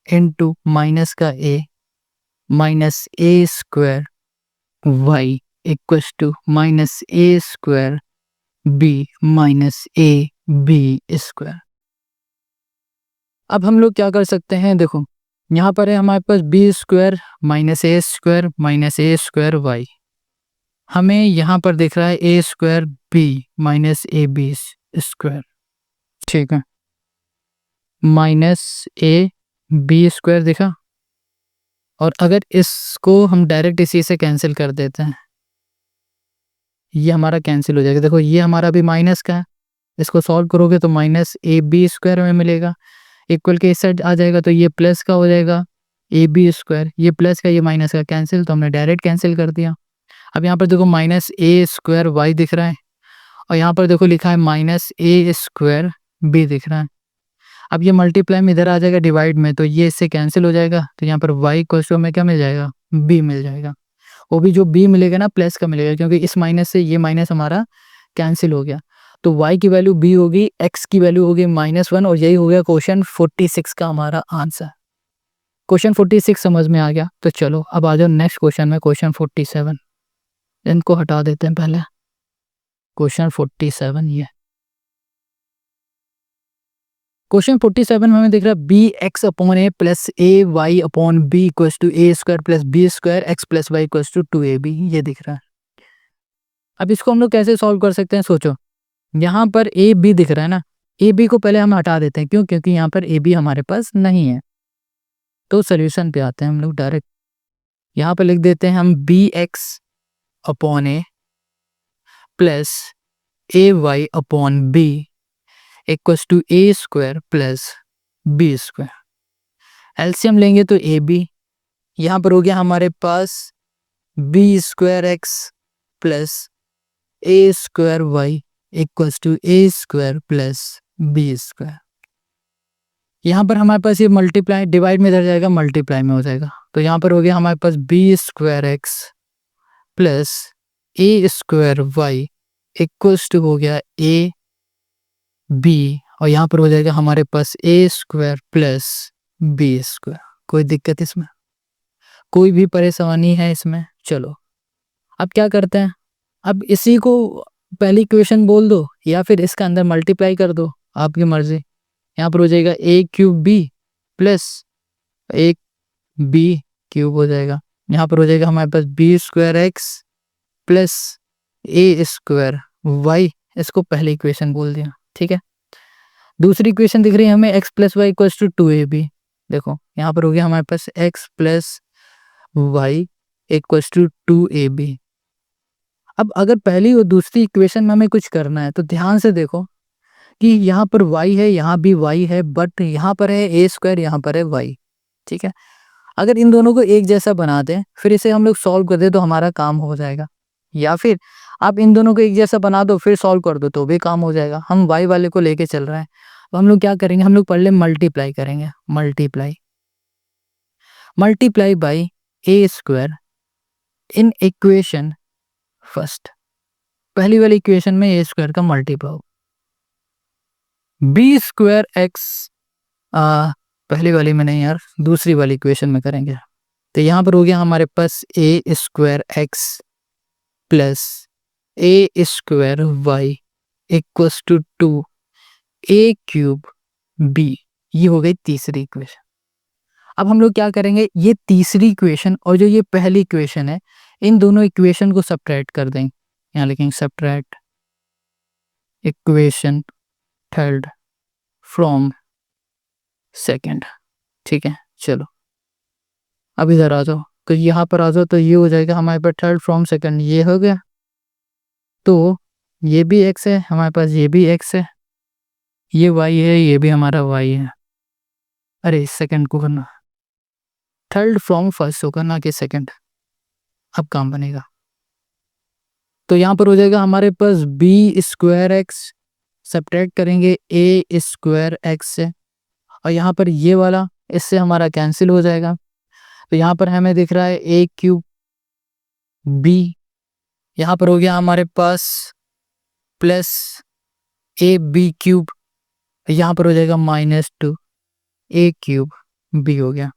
इंटू माइनस का a minus a square Y equals to minus a square b minus A B square. अब हम लोग क्या कर सकते हैं, देखो यहाँ पर है हमारे पास B square minus a square y, हमें यहाँ पर दिख रहा है a square b minus A B square. ठीक है, माइनस ए बी स्क्वायर दिखा, और अगर इसको हम डायरेक्ट इसी से कैंसिल कर देते हैं, ये हमारा कैंसिल हो जाएगा। देखो ये हमारा भी माइनस का है, इसको सॉल्व करोगे तो माइनस ए बी स्क्वायर में मिलेगा, इक्वल के इस साइड आ जाएगा तो ये प्लस का हो जाएगा ए बी स्क्वायर, ये प्लस का ये माइनस का कैंसिल, तो हमने डायरेक्ट कैंसिल कर दिया। अब यहाँ पर देखो माइनस ए स्क्वायर वाई दिख रहा है, और यहाँ पर देखो लिखा है माइनस ए स्क्वायर बी दिख रहा है। अब ये मल्टीप्लाई में इधर आ जाएगा डिवाइड में, तो ये इससे कैंसिल हो जाएगा, तो यहाँ पर वाई क्वेश्चन में क्या मिल जाएगा, बी मिल जाएगा। वो भी जो बी मिलेगा ना प्लस का मिलेगा, क्योंकि इस माइनस से ये माइनस हमारा कैंसिल हो गया। तो y की वैल्यू b होगी, x की वैल्यू होगी -1, और यही हो गया क्वेश्चन 46 का हमारा आंसर। क्वेश्चन 46 समझ में आ गया। तो चलो अब आ जाओ नेक्स्ट क्वेश्चन में, क्वेश्चन 47। इनको हटा देते हैं पहले, क्वेश्चन 47 ये क्वेश्चन 47 में हमें दिख रहा है B x upon A plus A Y upon B equals to A square plus B square x plus Y equals to 2ab, ये दिख रहा है। अब इसको हम लोग कैसे सॉल्व कर सकते हैं, सोचो यहाँ पर ए बी दिख रहा है ना, ए बी को पहले हम हटा देते हैं, क्यों, क्योंकि यहाँ पर ए बी हमारे पास नहीं है। तो सोल्यूशन पे आते हैं हम लोग डायरेक्ट, यहाँ पर लिख देते हैं हम b x upon A plus A Y upon B equals to A square plus B square. LCM लेंगे तो ए बी, यहाँ पर हो गया हमारे पास B square x plus a square Y equals to A square plus B square. यहाँ पर हमारे पास ये मल्टीप्लाई डिवाइड में इधर जाएगा, मल्टीप्लाई में हो जाएगा, तो यहाँ पर हो गया हमारे पास B square x plus a square Y equals to हो गया ए बी, और यहाँ पर हो जाएगा हमारे पास a square plus B square. कोई दिक्कत इसमें, कोई भी परेशानी है इसमें? चलो अब क्या करते हैं, अब इसी को पहली इक्वेशन बोल दो या फिर इसका अंदर मल्टीप्लाई कर दो, आपकी मर्जी। यहाँ पर हो जाएगा ए क्यूब बी प्लस एक बी क्यूब हो जाएगा। यहाँ पर हो जाएगा हमारे पास B square x plus a square Y, इसको पहली इक्वेशन बोल दिया, ठीक है। दूसरी इक्वेशन दिख रही है हमें x plus Y equals to 2ab। देखो यहाँ पर हो गया हमारे पास x plus Y equals to 2ab। अब अगर पहली और दूसरी इक्वेशन में हमें कुछ करना है तो ध्यान से देखो कि यहाँ पर y है, यहाँ भी y है, बट यहाँ पर है ए स्क्वायर, यहाँ पर है y, ठीक है। अगर इन दोनों को एक जैसा बना दें फिर इसे हम लोग सॉल्व कर दे तो हमारा काम हो जाएगा, या फिर आप इन दोनों को एक जैसा बना दो फिर सॉल्व कर दो तो भी काम हो जाएगा। हम y वाले को लेके चल रहे हैं, तो हम लोग क्या करेंगे, हम लोग पहले मल्टीप्लाई करेंगे। Multiply by A square in equation first. पहली वाली इक्वेशन में ए स्क्वायर का मल्टीप्लाई, बी स्क्वायर एक्स, पहली वाली में नहीं यार, दूसरी वाली इक्वेशन में करेंगे। तो यहाँ पर हो गया हमारे पास a square x plus a square Y equals to 2 a cube b, ये हो गई तीसरी इक्वेशन। अब हम लोग क्या करेंगे, ये तीसरी इक्वेशन और जो ये पहली इक्वेशन है इन दोनों इक्वेशन को सब्ट्रैक्ट कर देंगे। यहाँ लिखेंगे subtract equation third from second, ठीक है। चलो अब इधर आ जाओ, तो यहाँ पर आ जाओ, तो ये हो जाएगा हमारे पास थर्ड फ्रॉम सेकंड, ये हो गया। तो ये भी एक्स है हमारे पास, ये भी एक्स है, ये वाई है, ये भी हमारा वाई है। अरे इस सेकंड को करना, थर्ड फ्रॉम फर्स्ट होगा ना कि सेकंड, अब काम बनेगा। तो यहाँ पर हो जाएगा हमारे पास बी स्क्वायर एक्स, सब्ट्रैक्ट करेंगे ए स्क्वायर एक्स से, और यहाँ पर ये वाला इससे हमारा कैंसिल हो जाएगा। तो यहाँ पर हमें दिख रहा है ए क्यूब बी, यहाँ पर हो गया हमारे पास प्लस ए बी क्यूब, यहाँ पर हो जाएगा -2 ए क्यूब बी हो गया।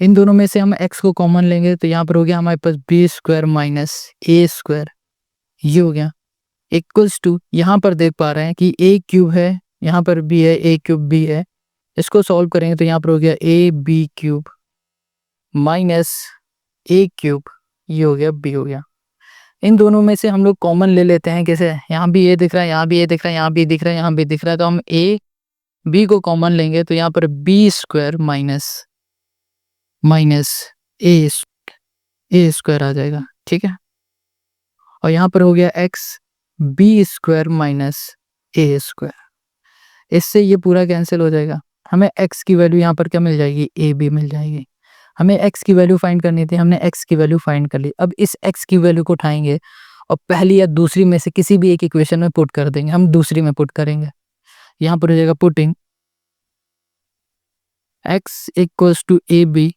इन दोनों में से हम x को कॉमन लेंगे तो यहाँ पर हो गया हमारे पास B square minus a square, ये हो गया इक्वल्स टू, यहाँ पर देख पा रहे हैं कि ए क्यूब है, यहाँ पर बी है, ए क्यूब बी है, इसको सॉल्व करेंगे तो यहाँ पर हो गया A B cube minus A cube, ये हो गया बी हो गया। इन दोनों में से हम लोग कॉमन ले लेते हैं, कैसे, यहाँ भी ए दिख रहा है, यहाँ भी ए दिख रहा है, यहाँ भी दिख रहा है, यहाँ भी दिख रहा है, तो हम ए बी को कॉमन लेंगे तो यहाँ पर B square minus a square आ जाएगा, ठीक है। और यहाँ पर हो गया x B square minus a square, इससे ये पूरा कैंसिल हो जाएगा। हमें x की वैल्यू यहाँ पर क्या मिल जाएगी, ए बी मिल जाएगी। हमें x की वैल्यू फाइंड करनी थी, हमने x की वैल्यू फाइंड कर ली। अब इस x की वैल्यू को उठाएंगे और पहली या दूसरी में से किसी भी एक इक्वेशन में पुट कर देंगे, हम दूसरी में पुट करेंगे। यहाँ पर हो जाएगा putting x equals to a b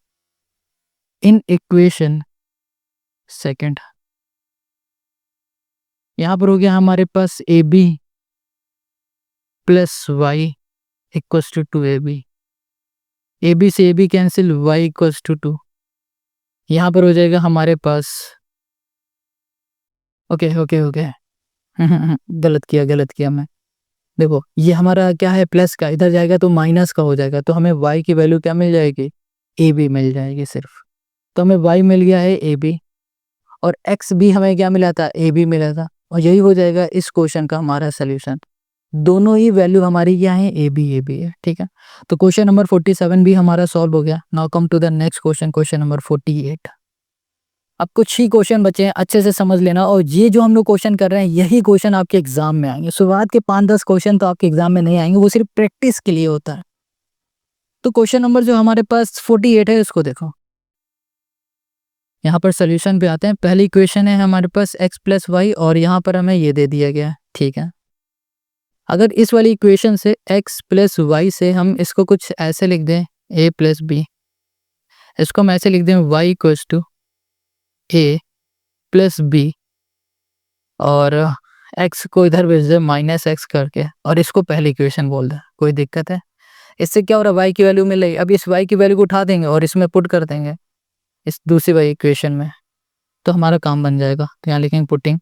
in equation second. यहाँ पर हो गया हमारे पास a b plus Y equals to 2ab, a b से a b cancel, y equals to 2। यहाँ पर हो जाएगा हमारे पास, ओके गलत किया मैं। देखो ये हमारा क्या है, प्लस का, इधर जाएगा तो माइनस का हो जाएगा, तो हमें y की वैल्यू क्या मिल जाएगी, ए बी मिल जाएगी सिर्फ। तो हमें y मिल गया है ए बी, और x भी हमें क्या मिला था, ए बी मिला था, और यही हो जाएगा इस क्वेश्चन का हमारा सोल्यूशन। दोनों ही वैल्यू हमारी क्या है, ए बी है, ठीक है। तो क्वेश्चन नंबर 47 भी हमारा सॉल्व हो गया। Now come to the next question, question number 48। अब कुछ ही क्वेश्चन बचे हैं, अच्छे से समझ लेना, और ये जो हम लोग क्वेश्चन कर रहे हैं यही क्वेश्चन आपके एग्जाम में आएंगे। शुरुआत के 5-10 क्वेश्चन तो आपके एग्जाम में नहीं आएंगे, वो सिर्फ प्रैक्टिस के लिए होता है। तो क्वेश्चन नंबर जो हमारे पास 48 है उसको देखो। यहाँ पर सोल्यूशन पे आते हैं। पहली इक्वेशन है हमारे पास x प्लस वाई, और यहाँ पर हमें ये दे दिया गया है, ठीक है। अगर इस वाली इक्वेशन से x प्लस वाई से हम इसको कुछ ऐसे लिख दें, a प्लस बी, इसको हम ऐसे लिख दें y equals to a plus B, और x को इधर भेज दें -x करके, और इसको पहली इक्वेशन बोल दें। कोई दिक्कत है? इससे क्या हो रहा है, y की वैल्यू मिल रही है। अब इस y की वैल्यू को उठा देंगे और इसमें पुट कर देंगे इस दूसरी वाली इक्वेशन में, तो हमारा काम बन जाएगा। तो यहाँ लिखेंगे putting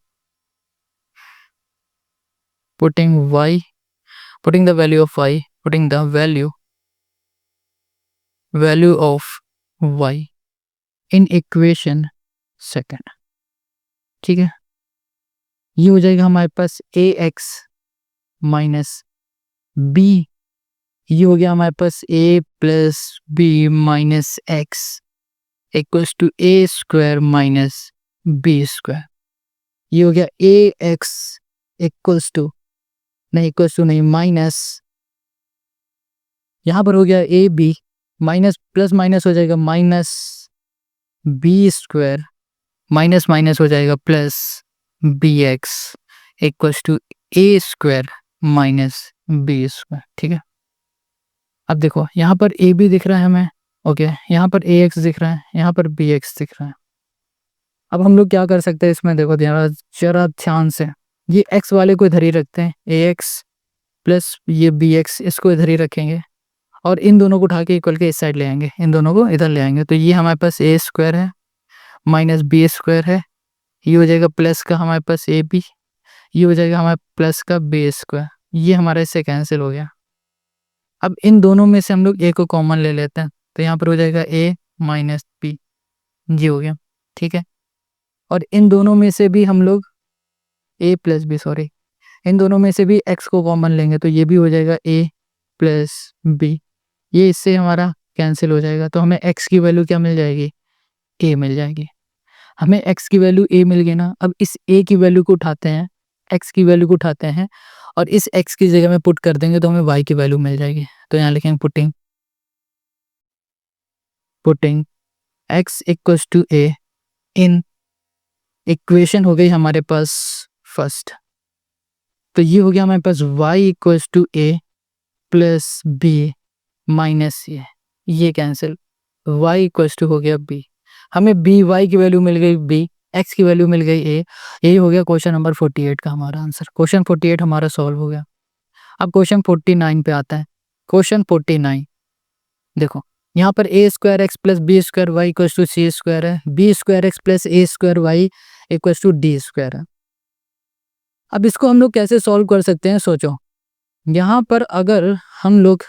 y putting the value of y, putting the value of y in equation second, ठीक है। ये हो जाएगा हमारे पास ax माइनस b, ये हो गया हमारे पास a plus B minus X equals to a square minus b square. ये हो गया ax इक्वल्स टू नहीं माइनस, यहाँ पर हो गया A B minus plus minus हो जाएगा minus B square minus minus हो जाएगा plus B X equals to A square minus B square, ठीक है। अब देखो यहाँ पर ए बी दिख रहा है हमें, ओके, यहाँ पर ए एक्स दिख रहा है, यहाँ पर बी एक्स दिख रहा है। अब हम लोग क्या कर सकते हैं इसमें, देखो जरा ध्यान से, ये एक्स वाले को इधर ही रखते हैं, ए एक्स प्लस ये बी एक्स, इसको इधर ही रखेंगे और इन दोनों को उठा के इक्वल के इस साइड ले आएंगे, इन दोनों को इधर ले आएंगे। तो ये हमारे पास ए स्क्वायर है माइनस बी स्क्वायर है, ये हो जाएगा प्लस का हमारे पास ए बी, ये हो जाएगा हमारे प्लस का बी स्क्वायर, ये हमारा इससे कैंसिल हो गया। अब इन दोनों में से हम लोग ए को कॉमन ले लेते हैं, तो यहाँ पर हो जाएगा ए माइनस बी, ये हो गया, ठीक है। और इन दोनों में से भी हम लोग ए प्लस बी, सॉरी, इन दोनों में से भी एक्स को कॉमन लेंगे, तो ये भी हो जाएगा ए प्लस बी, ये इससे हमारा कैंसिल हो जाएगा। तो हमें x की वैल्यू क्या मिल जाएगी, a मिल जाएगी। हमें x की वैल्यू a मिल गई ना, अब इस a की वैल्यू को उठाते हैं, x की वैल्यू को उठाते हैं और इस x की जगह में पुट कर देंगे तो हमें y की वैल्यू मिल जाएगी। तो यहाँ लिखेंगे putting x equals to a in equation हो गई हमारे पास फर्स्ट, तो ये हो गया हमारे पास y equals to a plus B minus ये कैंसिल, y इक्वल्स टू हो गया b, हमें b y की वैल्यू मिल गई b, x की वैल्यू मिल गई a, यही हो गया क्वेश्चन नंबर 48 का हमारा आंसर। क्वेश्चन 48 हमारा सॉल्व हो गया। अब क्वेश्चन 49 पे आता है। क्वेश्चन 49 देखो, यहाँ पर a square x plus B square Y equals to C square है, b square x plus a square Y equals to D square है। अब इसको हम लोग कैसे सॉल्व कर सकते हैं, सोचो, यहाँ पर अगर हम लोग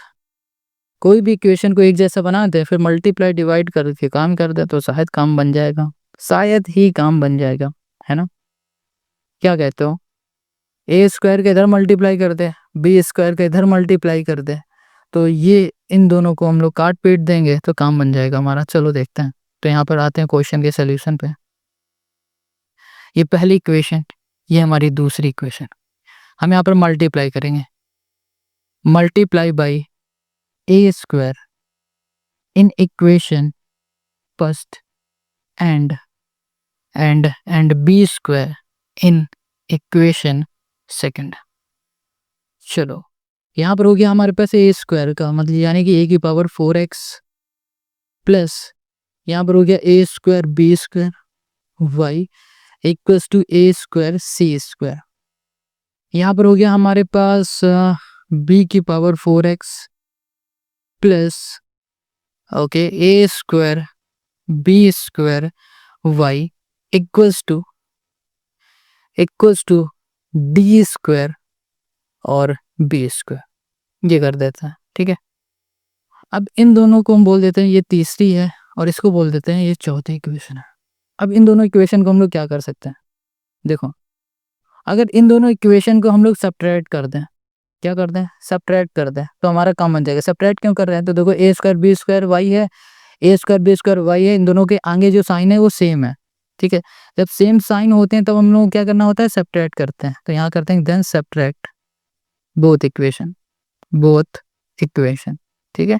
कोई भी इक्वेशन को एक जैसा बना दे, फिर मल्टीप्लाई डिवाइड करके काम कर दे, तो शायद काम बन जाएगा, शायद ही काम बन जाएगा, है ना, क्या कहते हो। ए स्क्वायर के इधर मल्टीप्लाई कर दे, बी स्क्वायर के इधर मल्टीप्लाई कर दे, तो ये इन दोनों को हम लोग काट पीट देंगे तो काम बन जाएगा हमारा। चलो देखते हैं। तो यहाँ पर आते हैं क्वेश्चन के सोल्यूशन पे। ये पहली इक्वेशन, ये हमारी दूसरी इक्वेशन, हम यहाँ पर मल्टीप्लाई करेंगे, multiply by a square in equation first and b square in equation second। चलो यहाँ पर हो गया हमारे पास a स्क्वायर का मतलब यानी कि a की पावर 4x प्लस यहाँ पर हो गया a square b square y equals to a square c square. यहाँ पर हो गया हमारे पास b की power 4x plus okay A square B square Y equals to D square और बी स्क्वायर, ये कर देता है, ठीक है। अब इन दोनों को हम बोल देते हैं ये तीसरी है और इसको बोल देते हैं ये चौथी इक्वेशन है। अब इन दोनों इक्वेशन को हम लोग क्या कर सकते हैं, देखो, अगर इन दोनों इक्वेशन को हम लोग सब्ट्रैक्ट कर दें, क्या कर दें, सब्ट्रैक्ट कर दें, तो हमारा काम बन जाएगा। सब्ट्रैक्ट क्यों कर रहे हैं, तो देखो ए स्क्वायर बी स्क्वायर वाई है, a square B square Y है, इन दोनों के आगे जो साइन है वो सेम है, ठीक है। जब सेम साइन होते हैं तब हम लोग क्या करना होता है, सब्ट्रैक्ट करते हैं। तो यहाँ करते हैं देन सब्ट्रैक्ट बोथ इक्वेशन, ठीक है।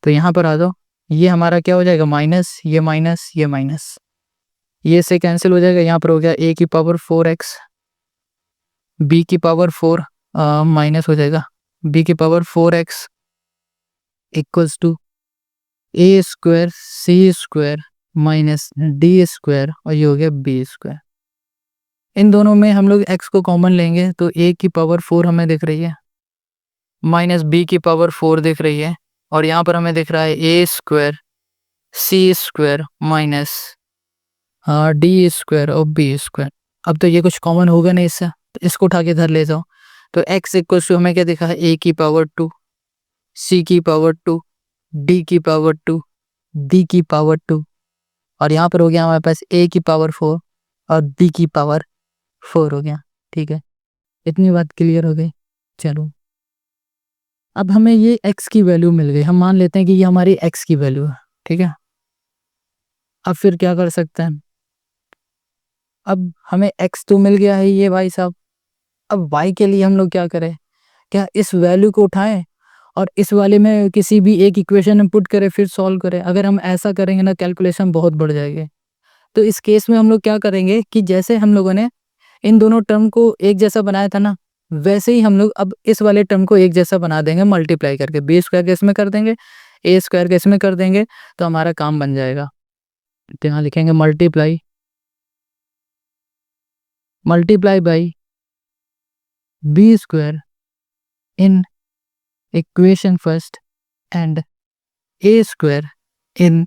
तो यहाँ पर आ जाओ, ये हमारा क्या हो जाएगा, माइनस, ये माइनस, ये माइनस, ये से कैंसिल हो जाएगा। यहाँ पर हो गया a की पावर 4x, b की पावर 4 माइनस हो जाएगा b की power 4x equals to A square C square minus D square और ये हो गया बी स्क्वायर। इन दोनों में हम लोग x को कॉमन लेंगे तो a की पावर 4 हमें दिख रही है माइनस b की पावर 4 दिख रही है और यहाँ पर हमें दिख रहा है a square C square minus D square और बी स्क्वायर। अब तो ये कुछ कॉमन होगा नहीं इससे, तो इसको उठा के इधर ले जाओ, तो x इक्वल टू हमें क्या दिखा है, a की पावर 2, c की पावर 2, d की पावर 2, d की पावर 2, और यहाँ पर हो गया हमारे पास a की पावर 4 और d की पावर 4 हो गया। ठीक है, इतनी बात क्लियर हो गई। चलो, अब हमें ये x की वैल्यू मिल गई, हम मान लेते हैं कि ये हमारी x की वैल्यू है। ठीक है, अब फिर क्या कर सकते हैं, अब हमें x तो मिल गया है ये भाई साहब, अब y के लिए हम लोग क्या करें, क्या इस वैल्यू को उठाएं और इस वाले में किसी भी एक इक्वेशन में पुट करें फिर सॉल्व करें। अगर हम ऐसा करेंगे ना, कैलकुलेशन बहुत बढ़ जाएगी। तो इस केस में हम लोग क्या करेंगे कि जैसे हम लोगों ने इन दोनों टर्म को एक जैसा बनाया था ना, वैसे ही हम लोग अब इस वाले टर्म को एक जैसा बना देंगे, मल्टीप्लाई करके बी स्क्वायर के इसमें कर देंगे, ए स्क्वायर के इसमें कर देंगे, तो हमारा काम बन जाएगा। तो यहाँ लिखेंगे multiply by B square in equation first and A square in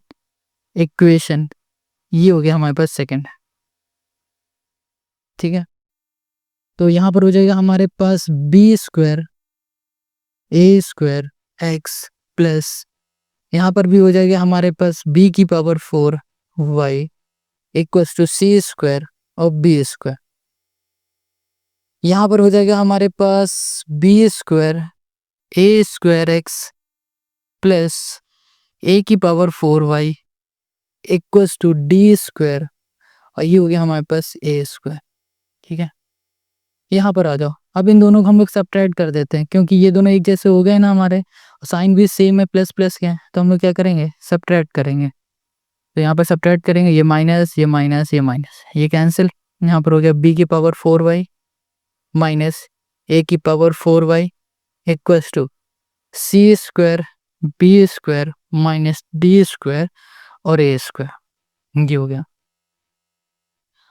equation, ये हो गया हमारे पास सेकंड। ठीक है, तो यहाँ पर हो जाएगा हमारे पास B square A square x plus, यहाँ पर भी हो जाएगा हमारे पास b की power 4 y equals to C square और बी स्क्वायर। यहाँ पर हो जाएगा हमारे पास B square A square x plus A की power 4 y equals to D square, और ये हो गया हमारे पास ए स्क्वायर। ठीक है, यहाँ पर आ जाओ, अब इन दोनों को हम लोग सब्ट्रैक्ट कर देते हैं, क्योंकि ये दोनों एक जैसे हो गए ना हमारे, साइन भी सेम है, प्लस प्लस के हैं, तो हम लोग क्या करेंगे, सब्ट्रैक्ट करेंगे। तो यहाँ पर सब्ट्रैक्ट करेंगे, ये माइनस ये माइनस ये माइनस, ये कैंसिल। यहाँ पर हो गया b की पावर 4y माइनस a की power 4y equals to C square B square minus D square और ए स्क्वायर, ये हो गया।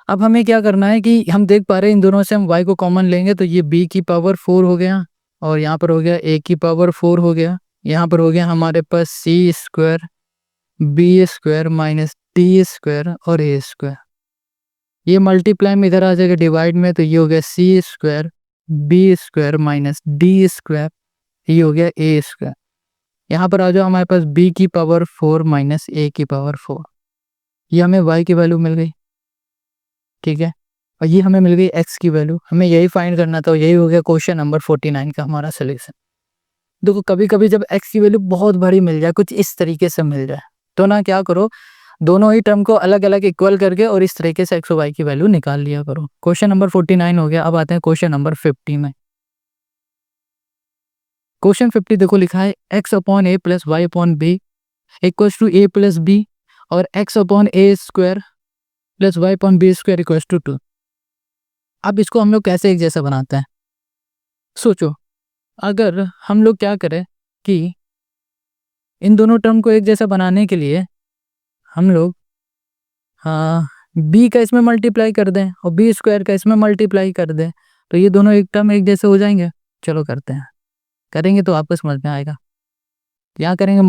अब हमें क्या करना है कि हम देख पा रहे हैं इन दोनों से हम y को कॉमन लेंगे, तो ये b की पावर 4 हो गया, और यहाँ पर हो गया a की पावर 4 हो गया, यहाँ पर हो गया हमारे पास c square B square minus D square और ए स्क्वायर। ये मल्टीप्लाई में इधर आ जाएगा डिवाइड में, तो ये हो गया c square B square minus D square, ये हो गया ए स्क्वायर। यहाँ पर आ जाओ, हमारे पास b की पावर 4 माइनस ए की पावर 4, ये हमें y की वैल्यू मिल गई। ठीक है, और ये हमें मिल गई x की वैल्यू, हमें यही फाइंड करना था, यही हो गया क्वेश्चन नंबर 49 का हमारा सोल्यूशन। देखो, कभी कभी जब x की वैल्यू बहुत बड़ी मिल जाए, कुछ इस तरीके से मिल जाए, तो ना क्या करो, दोनों ही टर्म को अलग अलग इक्वल करके और इस तरीके से x और y की वैल्यू निकाल लिया करो। क्वेश्चन नंबर 49 हो गया। अब आते हैं क्वेश्चन नंबर 50 में। क्वेश्चन 50 देखो, लिखा है x upon A plus Y upon B equals to A plus B और x upon A square plus Y upon B square equals to 2। अब इसको हम लोग कैसे एक जैसा बनाते हैं, सोचो। अगर हम लोग क्या करें कि इन दोनों टर्म को एक जैसा बनाने के लिए हम लोग बी का इसमें मल्टीप्लाई कर दें और बी स्क्वायर का इसमें मल्टीप्लाई कर दें, तो ये दोनों एक टर्म एक जैसे हो जाएंगे। चलो करते हैं, करेंगे तो आपको समझ में आएगा। यहाँ करेंगे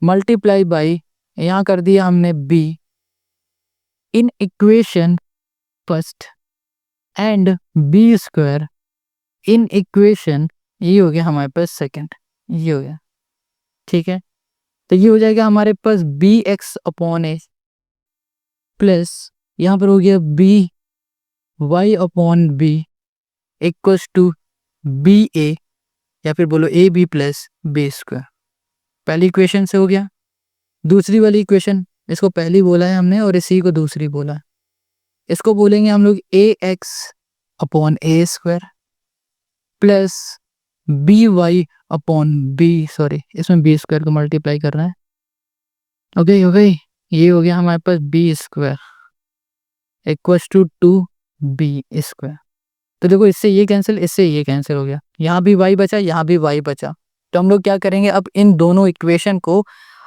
मल्टीप्लाई बाई, यहाँ कर दिया हमने b in equation first and B square in equation, ये हो गया हमारे पास सेकंड, ये हो गया। ठीक है, तो ये हो जाएगा हमारे पास बी एक्स अपॉन ए प्लस यहाँ पर हो गया b y upon B equals to B a, या फिर बोलो a b plus B square. पहली इक्वेशन से हो गया। दूसरी वाली इक्वेशन, इसको पहली बोला है हमने और इसी को दूसरी बोला है, इसको बोलेंगे हम लोग a x upon A square plus B y upon b, sorry इसमें बी स्क्वायर को मल्टीप्लाई कर रहा है। ओके ओके, ये हो गया हमारे पास B square equals to 2b square. तो देखो, इससे ये कैंसिल, इससे ये कैंसिल हो गया, यहाँ भी y बचा, यहाँ भी y बचा। तो हम लोग क्या करेंगे, अब इन दोनों इक्वेशन को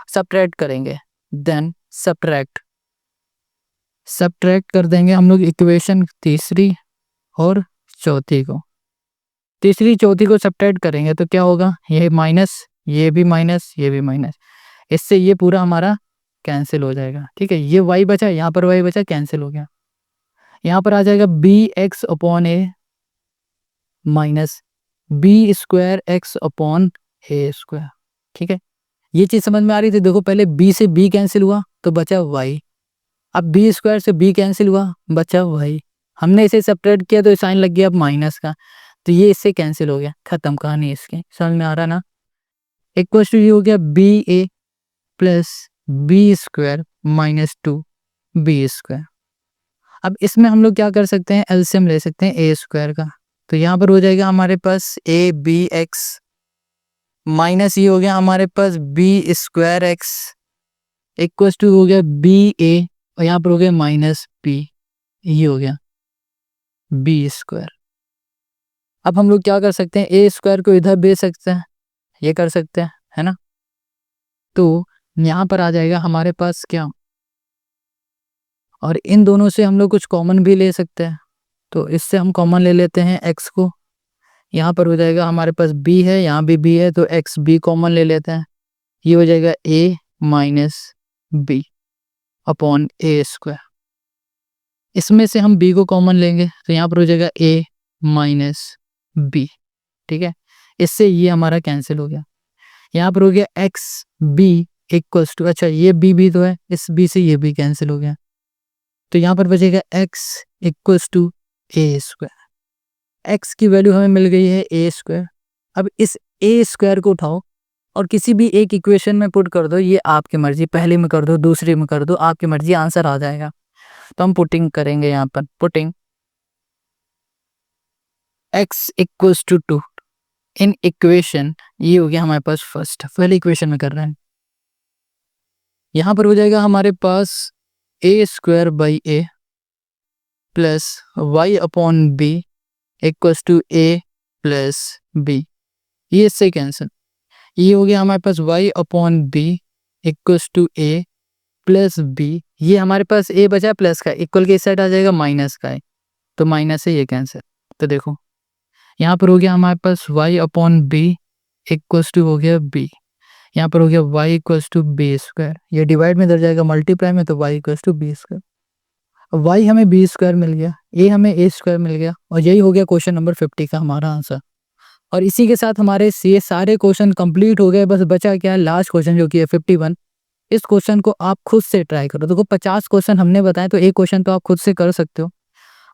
सब्ट्रैक्ट करेंगे। देन सब्ट्रैक्ट कर देंगे हम लोग इक्वेशन तीसरी और चौथी को। तीसरी चौथी को सब्ट्रैक्ट करेंगे तो क्या होगा, ये माइनस, ये भी माइनस, ये भी माइनस, इससे ये पूरा हमारा कैंसिल हो जाएगा। ठीक है, ये y बचा, यहाँ पर y बचा, कैंसिल हो गया। यहाँ पर आ जाएगा बी एक्स अपॉन ए minus B square x upon ए स्क्वायर। ठीक है, ये चीज़ समझ में आ रही थी। देखो पहले बी से बी कैंसिल हुआ तो बचा वाई, अब बी स्क्वायर से बी कैंसिल हुआ बचा वाई, हमने इसे सेपरेट किया तो साइन लग गया अब माइनस का, तो ये इससे कैंसिल हो गया, खत्म कहानी इसकी। समझ में आ रहा ना। इक्वल टू ये हो गया b a plus B square minus 2 b square. अब इसमें हम लोग क्या कर सकते हैं, एलसीएम ले सकते हैं ए स्क्वायर का, तो यहाँ पर हो जाएगा हमारे पास ए बी एक्स माइनस ये हो गया हमारे पास B square x equal to हो गया बी ए और यहाँ पर हो गया माइनस बी, ये हो गया बी स्क्वायर। अब हम लोग क्या कर सकते हैं, ए स्क्वायर को इधर भेज सकते हैं, ये कर सकते हैं, है ना। तो यहाँ पर आ जाएगा हमारे पास क्या, और इन दोनों से हम लोग कुछ कॉमन भी ले सकते हैं, तो इससे हम कॉमन ले लेते हैं x को। यहाँ पर हो जाएगा हमारे पास b है, यहाँ भी b है, तो x b कॉमन ले लेते हैं, ये हो जाएगा a minus B upon A square. इसमें से हम b को कॉमन लेंगे तो यहाँ पर हो जाएगा a माइनस बी। ठीक है, इससे ये हमारा कैंसिल हो गया। यहाँ पर हो गया एक्स बी इक्वल्स टू, अच्छा ये b भी तो है, इस b से ये भी कैंसिल हो गया, तो यहाँ पर बचेगा x equals to A square. x की वैल्यू हमें मिल गई है ए स्क्वायर। अब इस ए स्क्वायर को उठाओ और किसी भी एक इक्वेशन में पुट कर दो, ये आपकी मर्जी, पहले में कर दो दूसरे में कर दो, आपकी मर्जी, आंसर आ जाएगा। तो हम पुटिंग करेंगे यहाँ पर, putting x equals to 2 in equation, ये हो गया हमारे पास फर्स्ट, पहले इक्वेशन में कर रहे हैं। यहाँ पर हो जाएगा हमारे पास a square by a plus Y upon B equals to A plus b, ये इससे कैंसिल, ये हो गया हमारे पास y upon B equals to A plus b, ये हमारे पास a बचा प्लस का, इक्वल के इस साइड आ जाएगा माइनस का है, तो माइनस से ये कैंसिल। तो देखो यहाँ पर हो गया हमारे पास y upon B equals to हो गया b, यहाँ पर हो गया y equals to B square, ये डिवाइड में इधर जाएगा मल्टीप्लाई में, तो y equals to B square. y हमें बी स्क्वायर मिल गया, a हमें a स्क्वायर मिल गया, और यही हो गया क्वेश्चन नंबर 50 का हमारा आंसर। और इसी के साथ हमारे ये सारे क्वेश्चन कंप्लीट हो गए, बस बचा क्या है लास्ट क्वेश्चन जो कि है 51। इस क्वेश्चन को आप खुद से ट्राई करो। देखो 50 क्वेश्चन हमने बताए, तो एक क्वेश्चन तो आप खुद से कर सकते हो।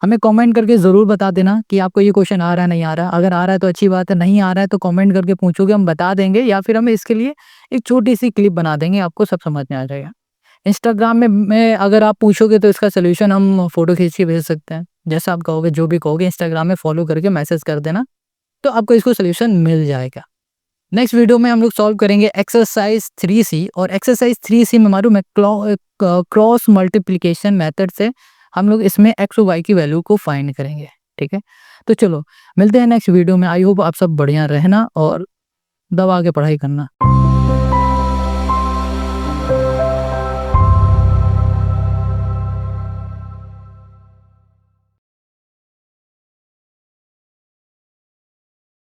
हमें कमेंट करके ज़रूर बता देना कि आपको ये क्वेश्चन आ रहा है नहीं आ रहा। अगर आ रहा है तो अच्छी बात है, नहीं आ रहा है तो कमेंट करके पूछोगे, हम बता देंगे, या फिर हम इसके लिए एक छोटी सी क्लिप बना देंगे, आपको सब समझ में आ जाएगा। इंस्टाग्राम में अगर आप पूछोगे तो इसका सोल्यूशन हम फोटो खींच के भेज सकते हैं, जैसा आप कहोगे, जो भी कहोगे इंस्टाग्राम में फॉलो करके मैसेज कर देना, तो आपको इसको सोल्यूशन मिल जाएगा। नेक्स्ट वीडियो में हम लोग सॉल्व करेंगे एक्सरसाइज 3C, और एक्सरसाइज 3C में मालूम है क्रॉस मल्टीप्लिकेशन मेथड से हम लोग इसमें x और y की वैल्यू को फाइंड करेंगे। ठीक है, तो चलो मिलते हैं नेक्स्ट वीडियो में। आई होप आप सब बढ़िया रहना और दबा के पढ़ाई करना।